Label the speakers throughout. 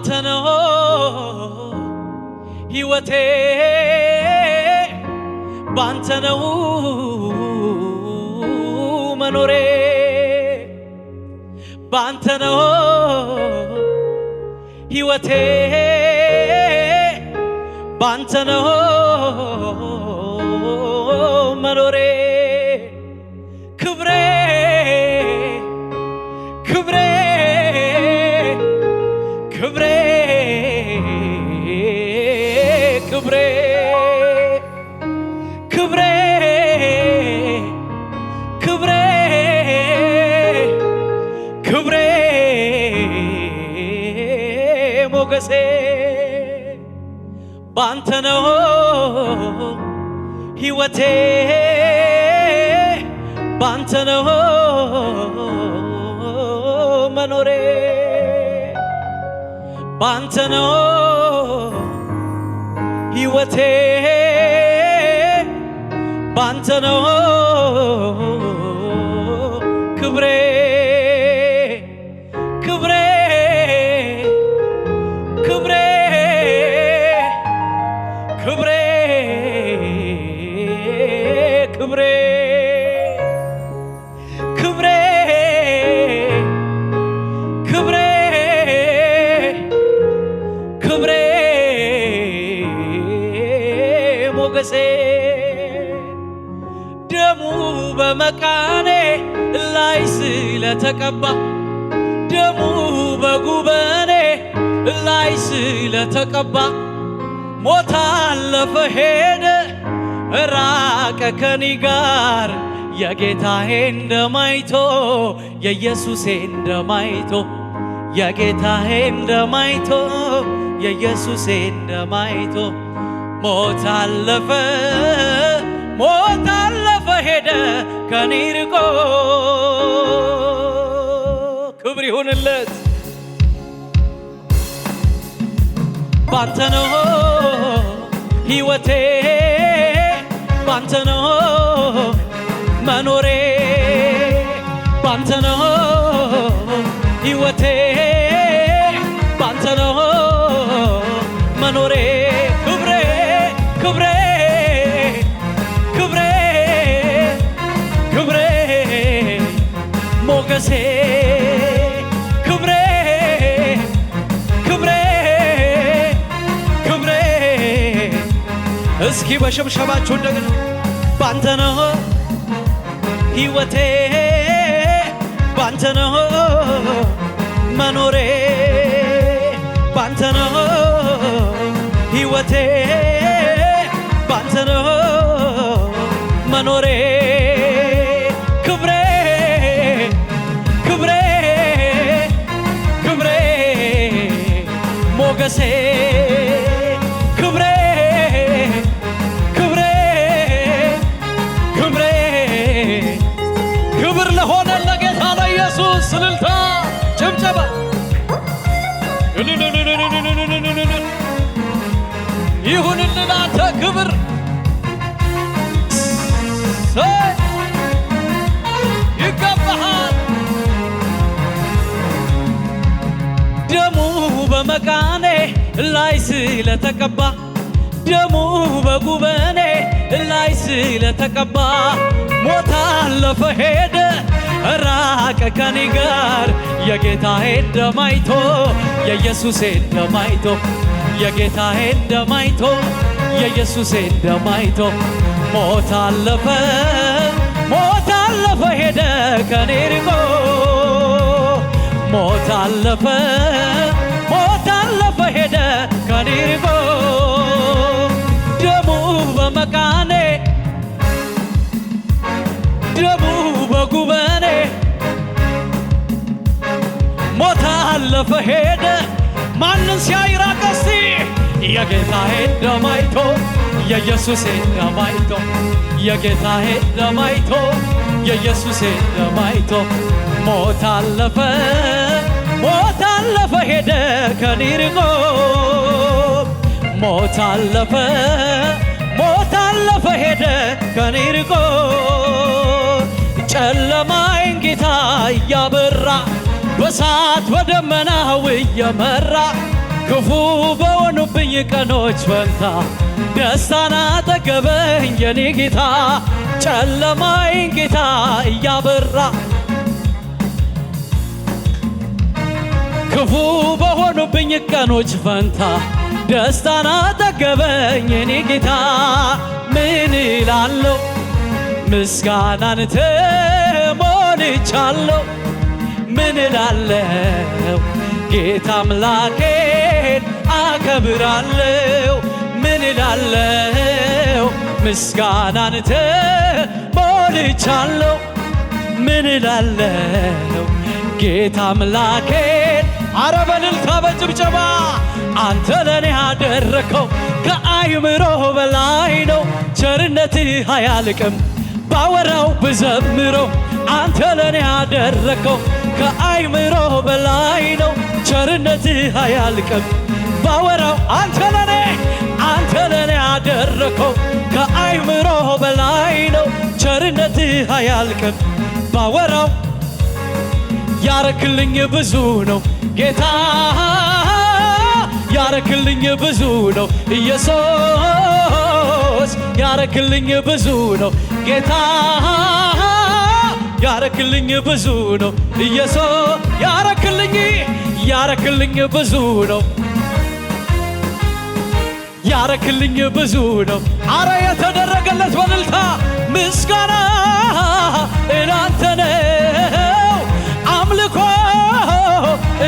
Speaker 1: ባንተ ነው ሕይወቴ ባንተ ነው መኖሬ ባንተ ነው ሕይወቴ ባንተ ነው መኖሬ ክብሬ ክብሬ ክብሬ ክብሬ ክብሬ ክብሬ ክብሬ ሞገሴ ባንተ ነው ሕይወቴ ባንተ ነው መኖሬ ባንተ ነው ሕይወቴ ባንተ ነው ክብሬ ክብሬ ክብሬ ክብሬ ክብሬ ክብሬ ክብሬ ክብሬ ሞገሴ ደሙ በመቃኔ ላይ ስለተቀባ ደሙ በጉበኔ ላይ ስለተቀባ ሞት አለፈ ሄደ ራቀ ከኔ ጋር የጌታዬን ደም አይቶ የኢየሱሴን ደም አይቶ የጌታዬን ደም አይቶ የኢየሱሴን ደም አይቶ ሞት አለፈ ሄደ ከኔ ርቆ ክብር ይሁንለት ባንተ ነው ሕይወቴ ባንተ ነው መኖሬ ባንተ ነው ሕይወቴ ባንተ ነው መኖሬ ክብሬ ክብሬ ክብሬ ክብሬ ሞገሴ ክብሬ ክብሬ ክብሬ እስኪ በሽብሸባችሁ እንደገና ባንተ ነው ሕይወቴ ባንተ ነው መኖሬ ባንተ ነው ሕይወቴ ባንተ ነው መኖሬ ክብሬ ክብሬ ክብሬ ሞገሴ ክብሬ ክብሬ ክብሬ ክብር ለሆነ ለጌታ ለኢየሱስ እልልታ ጭብጨባ ይሁንልን አንተ ክብር ይገባሃል ደሙ በመቃኔ ላይ ስለተቀባ ደሙ በጉበኔ ላይ ስለተቀባ ሞት አለፈ ሄደ ራቀ ከኔ ጋር የጌታዬን ደም አይቶ የኢየሱሴን ደም አይቶ የጌታዬን ደም አይቶ የኢየሱሴን ደም አይቶ ሞት አለፈ ሄደ ከኔ ርቆ ሞት አለፈ ሄደ ከኔ ርቆ ደሙ በመቃኔ ደሙ በጉበኔ ሞት አለፈ ሄደ ማንን ሲያይራቅ እስቲ የጌታዬን ደም አይቶ የኢየሱሴን ደም አይቶ የጌታዬን ደም አይቶ የኢየሱሴን ደም አይቶ ሞት አለፈ ሄደ ከኔ ርቆ ሞት አለፈ ሄደ ከኔ ርቆ ጨለማዬን ጌታ እያበራ በእሳት በደመናው እየመራ ክፉ በሆኑብኝ ቀኖች ፈንታ ደስታን አጠገበኝ የኔ ጌታ ጨለማዬን ጌታ እያበራ ክፉ በሆኑብኝ ቀኖች ፈንታ ደስታን አጠገበኝ የኔ ጌታ ምን እላለሁ ምስጋናን ተሞልቻለሁ ምን እላለሁ ጌታ አምላኬን አከብራለሁ ምን እላለሁ ምስጋናን ተሞልቻለሁ ምን እላለሁ ጌታ አምላኬን አረ በእልልታ በጭብጨባ አንተ ለኔ ያደረከው ከአይምሮ በላይ ነው ቸርነትህ አያልቅም ባወራው ብዘምረው አንተ ለኔ ያደረከው ከአይምሮ በላይ ነው ቸርነትህ አያልቅም ባወራው አንተ ለኔ ያደረከው ከአይምሮ በላይ ነው ቸርነትህ አያልቅም ባወራው ያረክልኝ ብዙ ነው ጌታ ያረክልኝ ብዙ ነው ኢየሱስ ያረክልኝ ብዙ ነው ጌታ ያረክልኝ ብዙ ነው ኢየሱስ ያረክልኝ ብዙ ነው ያረክልኝ ብዙ ነው አረ የተደረገለት በእልልታ ምስጋና እላንተ ነው አምልኮ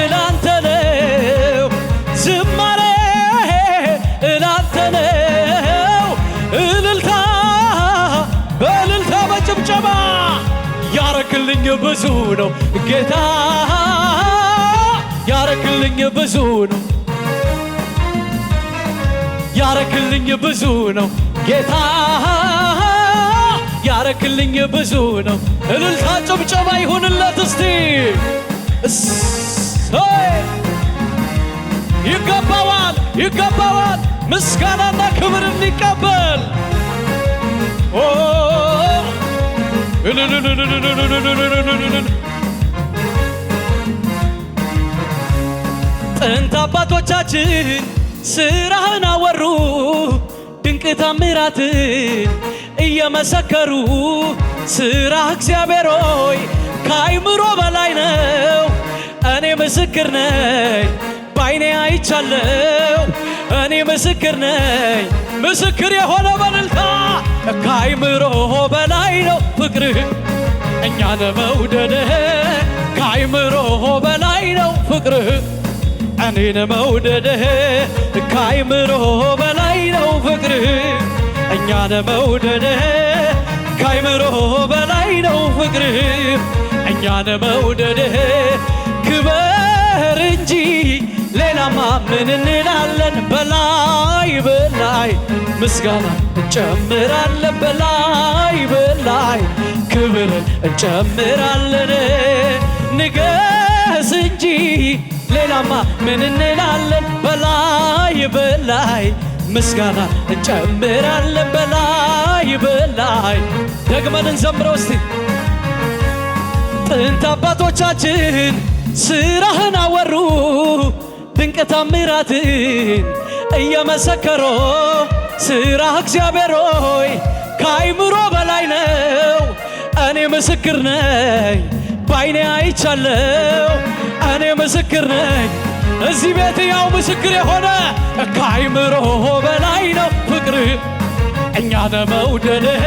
Speaker 1: እላንተ ነው ዝማሬ እላንተ ነው እልልታ በእልልታ በጭብጨባ ያረክልኝ ብዙ ነው ጌታ ያረክልኝ ብዙ ነው ያረክልኝ ብዙ ነው ጌታ ያረክልኝ ብዙ ነው እልልታ ጭብጨባ ይሁንለት እስቲ ይገባዋል ምስጋናና ክብር እንዲቀበል ጥንት አባቶቻችን ስራህን አወሩ ድንቅ ታምራትን እየመሰከሩ ስራ እግዚአብሔር ሆይ ከአይምሮ በላይ ነው እኔ ምስክር ነኝ ባይኔ አይቻለው እኔ ምስክር ነኝ ምስክር የሆነ በእልልታ ከአይምሮ በላይ ነው ፍቅርህ እኛን መውደድህ ከአይምሮ በላይ ነው ፍቅርህ እኔን መውደድህ ከአይምሮ በላይ ነው ፍቅርህ እኛን መውደድህ ከአይምሮ በላይ ነው ፍቅርህ እኛን መውደድህ ክበር እንጂ ሌላማ ምን እንላለን በላይ ምስጋና እንጨምራለን በላይ ክብርን እንጨምራለን ንገስ እንጂ ሌላማ ምን እንላለን በላይ ምስጋና እንጨምራለን በላይ ደግመን እንዘምረው እስቲ ጥንት አባቶቻችን ስራህን አወሩ ድንቅ ታምራትን እየመሰከሩ ስራህ እግዚአብሔር ሆይ ከአይምሮ በላይ ነው እኔ ምስክር ነኝ ባይኔ አይቻለው እኔ ምስክር ነኝ እዚህ ቤት ያው ምስክር የሆነ ከአይምሮ በላይ ነው ፍቅርህ እኛን መውደድህ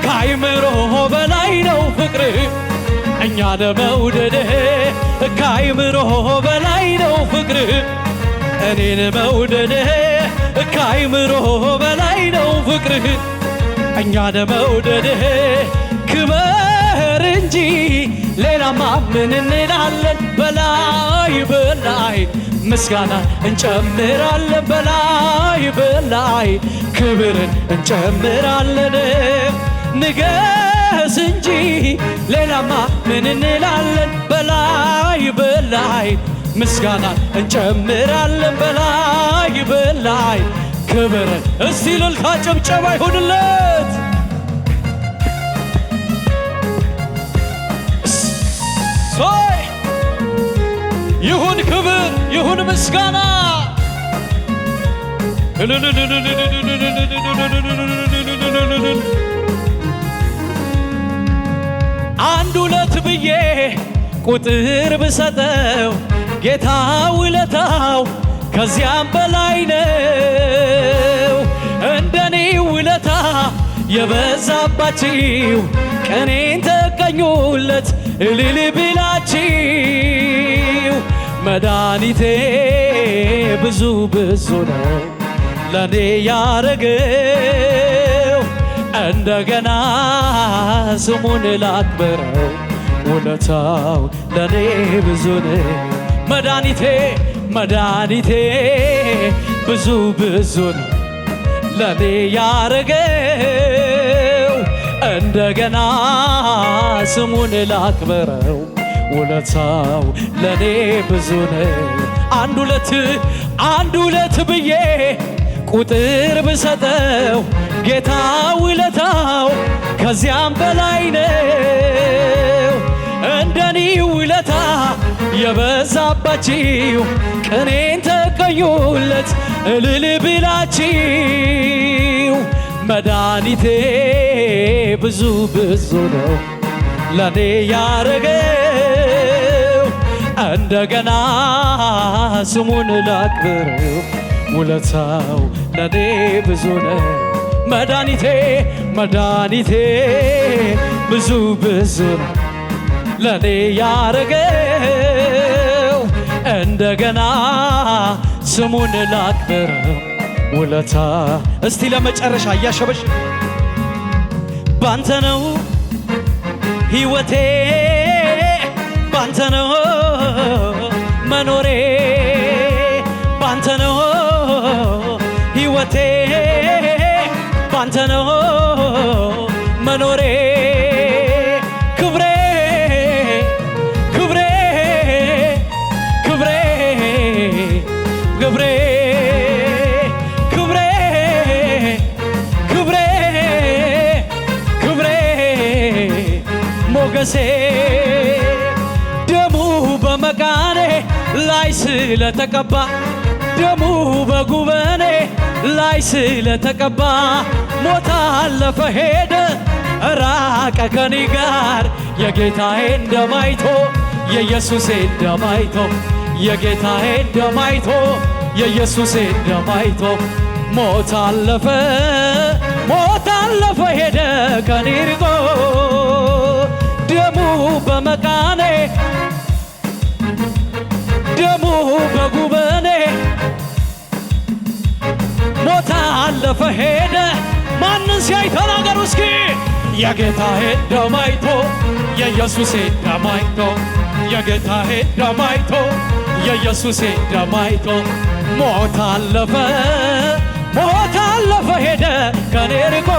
Speaker 1: ከአይምሮ በላይ ነው ፍቅርህ እኛን መውደድህ ከአይምሮ በላይ ነው ፍቅርህ እኔን መውደድህ ከአይምሮ በላይ ነው ፍቅርህ እኛን መውደድህ ክበር እንጂ ሌላማ ምን እንላለን በላይ ምስጋና እንጨምራለን በላይ ክብርን እንጨምራለን ንገስ እንጂ ሌላማ ምን እንላለን በላይ ምስጋና እንጨምራለን በላይ ክብርን እስቲ እልልታ ጭብጨባ ይሁንለት ይሁን ክብር ይሁን ምስጋና አንድ ሁለት ብዬ ቁጥር ብሰጠው ጌታ ውለታው ከዚያም በላይ ነው። እንደኔ ውለታ የበዛባችሁ ቀኔን ተቀኙለት እልል ብላችሁ። መድኃኒቴ ብዙ ብዙ ነው ለኔ ያረገው፣ እንደገና ስሙን ላክብረው ውለታው ለኔ ብዙ ነው። መድኃኒቴ መድኃኒቴ ብዙ ብዙ ነው ለኔ ያረገው፣ እንደገና ስሙን ላክብረው ውለታው ለኔ ብዙ ነው። አንድ ሁለት ብዬ ቁጥር ብሰጠው ጌታ ውለታው ከዚያም በላይ ነው። እንደኔ ውለታ የበዛባችሁ ቀኔን ተቀኙለት እልል ብላችሁ። መድኃኒቴ ብዙ ብዙ ነው ለኔ ያረገው፣ እንደገና ስሙን ላክብረው ውለታው ለኔ ብዙ ነው። መድኃኒቴ መድኃኒቴ ብዙ ብዙ ነው ለኔ ያረገው፣ እንደገና ስሙን ላክብረው ውለታ። እስቲ ለመጨረሻ እያሸበሽ ባንተ ነው ሕይወቴ፣ ባንተ ነው መኖሬ፣ ባንተ ነው ሕይወቴ፣ ባንተ ነው መኖሬ። ክብሬ ክብሬ ክብሬ ክብሬ ክብሬ ክብሬ ክብሬ ሞገሴ ደሙ በመቃኔ ላይ ስለተቀባ፣ ደሙ በጉበኔ ላይ ስለተቀባ፣ ሞት አለፈ ሄደ ራቀ ከኔ ጋር የጌታዬ እንደማይቶ የኢየሱሴ እንደማይቶ የጌታዬ እንደማይቶ የኢየሱሴ እንደማይቶ ሞት አለፈ ሄደ ከኔ ርቆ፣ ደሙ በመቃኔ ደሙ በጉበኔ ሞት አለፈ ሄደ። ማንን ሲያይ ተናገሩ እስኪ። የጌታዬ እንደማይቶ የኢየሱሴ እንደማይቶ የጌታዬ እንደማይቶ የኢየሱሴ እንደማይቶ ሞት አለፈ ሄደ ከኔ ርቆ።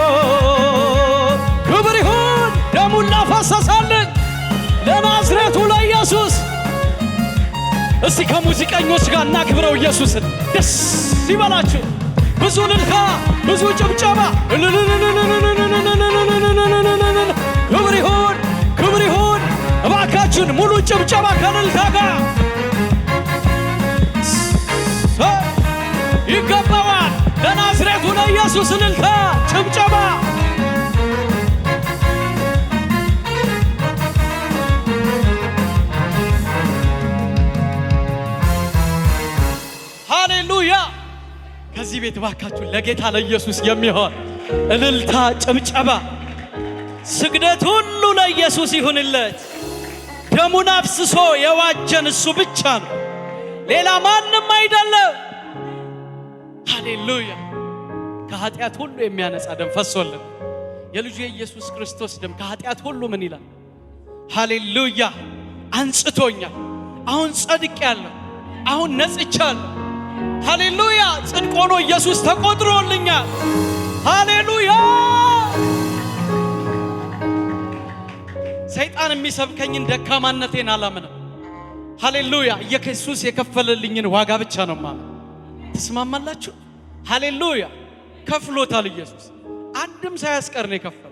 Speaker 1: ክብር ይሁን ደሙን ላፈሰሰልን ለናዝሬቱ ለኢየሱስ። እስቲ ከሙዚቀኞች ጋር እናክብረው ኢየሱስን። ደስ ይበላችሁ። ብዙ ልልታ፣ ብዙ ጭብጨባ። ክብር ይሁን ክብር ይሁን። እባካችን ሙሉ ጭብጨባ ከልልታ ጋር ይገባዋል። ለናዝሬቱ ለኢየሱስ ልልታ ጭብጨባ። ሃሌሉያ። ከዚህ ቤት ባካችሁ ለጌታ ለኢየሱስ የሚሆን እልልታ ጭብጨባ፣ ስግደት ሁሉ ለኢየሱስ ይሁንለት። ደሙን አፍስሶ የዋጀን እሱ ብቻ ነው፣ ሌላ ማንም አይደለም። ሃሌሉያ። ከኃጢአት ሁሉ የሚያነጻ ደም ፈሶልን የልጁ የኢየሱስ ክርስቶስ ደም ከኃጢአት ሁሉ ምን ይላል? ሃሌሉያ። አንጽቶኛል። አሁን ጸድቄያለሁ። አሁን ነጽቻለሁ። ሃሌሉያ። ጽድቅ ሆኖ ኢየሱስ ተቆጥሮልኛል። ሃሌሉያ። ሰይጣን የሚሰብከኝን ደካማነቴን አላምንም። ሃሌሉያ። ኢየሱስ የከፈለልኝን ዋጋ ብቻ ነው ማለት። ተስማማላችሁ? ሃሌሉያ። ከፍሎታል ኢየሱስ፣ አንድም ሳያስቀር ነው የከፈለው።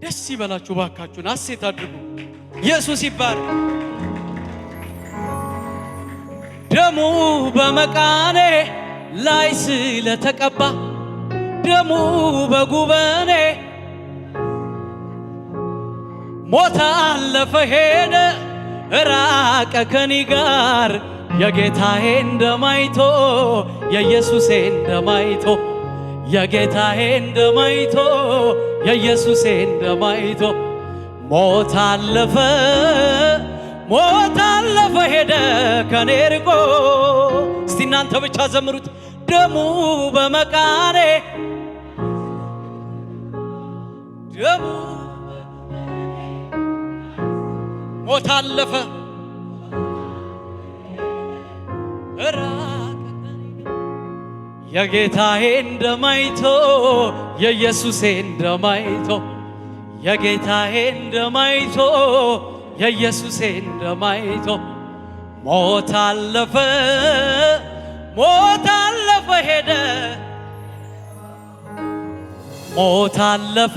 Speaker 1: ደስ ይበላችሁ ባካችሁን፣ ሐሴት አድርጉ። ኢየሱስ ይባረክ። ደሙ በመቃኔ ላይ ስለተቀባ ደሙ በጉበኔ ሞት አለፈ ሄደ ራቀ ከኔ ጋር የጌታዬን ደም አይቶ የኢየሱሴን ደም አይቶ የጌታዬን ደም አይቶ የኢየሱሴን ደም አይቶ ሞት አለፈ ሄደ ከኔ ርቆ። እስቲ እናንተ ብቻ ዘምሩት። ደሙ በመቃኔ ደሙ ሞት አለፈ የጌታዬን ደም አይቶ የኢየሱሴን ደም አይቶ የጌታዬን ደም አይቶ የኢየሱሴን ደም አይቶ ሞት አለፈ ሄደ ሞት አለፈ